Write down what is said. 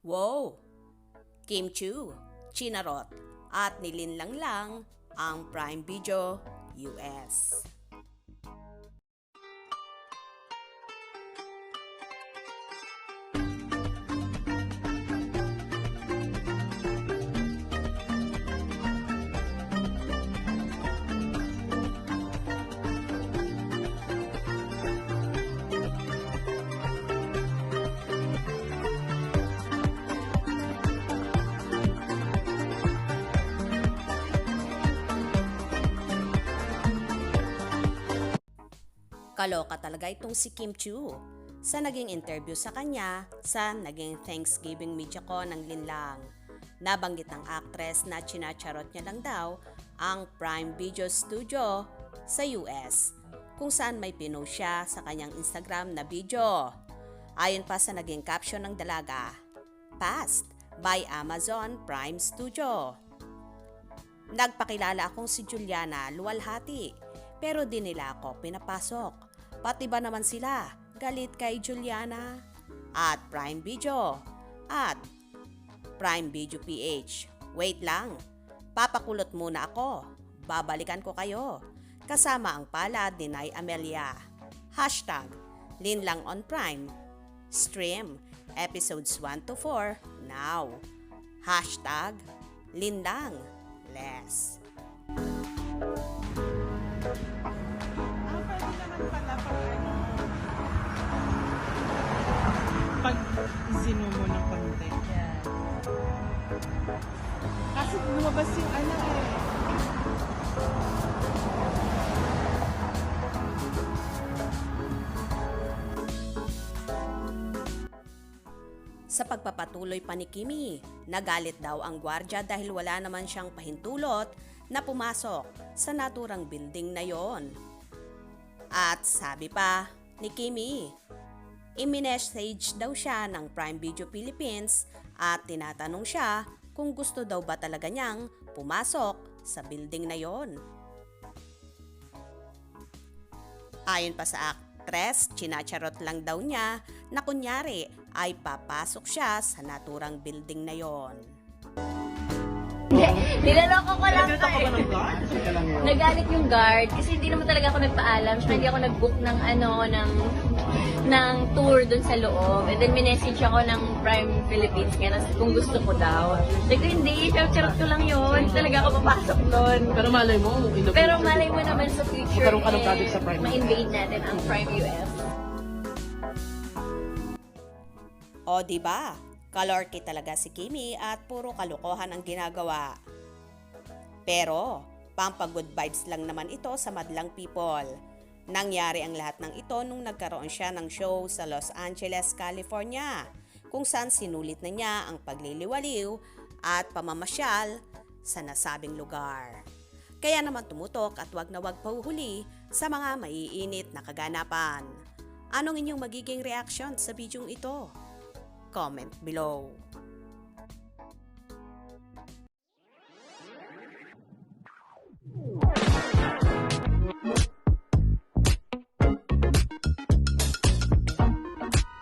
Wow! Kim Chiu, Chinarot at nilinlang lang ang Prime Video US. Kaloka talaga itong si Kim Chiu. Sa naging interview sa kanya sa naging Thanksgiving media ko ng Linlang, nabanggit ng actress na chinacharot niya lang daw ang Prime Video Studio sa US, kung saan may pinost siya sa kanyang Instagram na video. Ayon pa sa naging caption ng dalaga, "Passed by Amazon Prime Studio." Nagpakilala akong si Juliana Luwalhati, pero di nila ako pinapasok. Pati ba naman sila galit kay Juliana? At Prime Video at Prime Video PH. Wait lang, papakulot muna ako. Babalikan ko kayo. Kasama ang palad ni Nay Amelia. Hashtag Linlang on Prime. Stream episodes 1 to 4 now. Hashtag Linlang less. Pag zoom mo ng konti. Yan. Kasi lumabas yung ano eh. Sa pagpapatuloy pa ni Kimi, nagalit daw ang gwardya dahil wala naman siyang pahintulot na pumasok sa naturang building na yon. At sabi pa ni Kimi, i-message daw siya ng Prime Video Philippines at tinatanong siya kung gusto daw ba talaga niyang pumasok sa building na yon. Ayon pa sa actress, chinacharot lang daw niya na kunyari ay papasok siya sa naturang building na yon. Nilaloko ko lang Nagkita ka ba ng guard? Kasi ka lang yun. Nagalit yung guard kasi hindi naman talaga ako nagpaalam. So, hindi ako nag-book ng ng tour dun sa loob. And then minessage ako ng Prime Philippines kung gusto ko daw. Sabi ko, hindi, charot ko lang yun. Hindi talaga ako papasok doon. Pero malay mo, Pero malay mo naman sa future, magkaroon ka ng project sa Prime. ma-invade natin ang Prime US. O diba? Kalorky talaga si Kimi at puro kalokohan ang ginagawa. Pero, pampagood vibes lang naman ito sa madlang people. Nangyari ang lahat ng ito nung nagkaroon siya ng show sa Los Angeles, California, kung saan sinulit na niya ang pagliliwaliw at pamamasyal sa nasabing lugar. Kaya naman tumutok at wag na wag pahuhuli sa mga maiinit na kaganapan. Anong inyong magiging reaction sa bidyong ito? Comment below.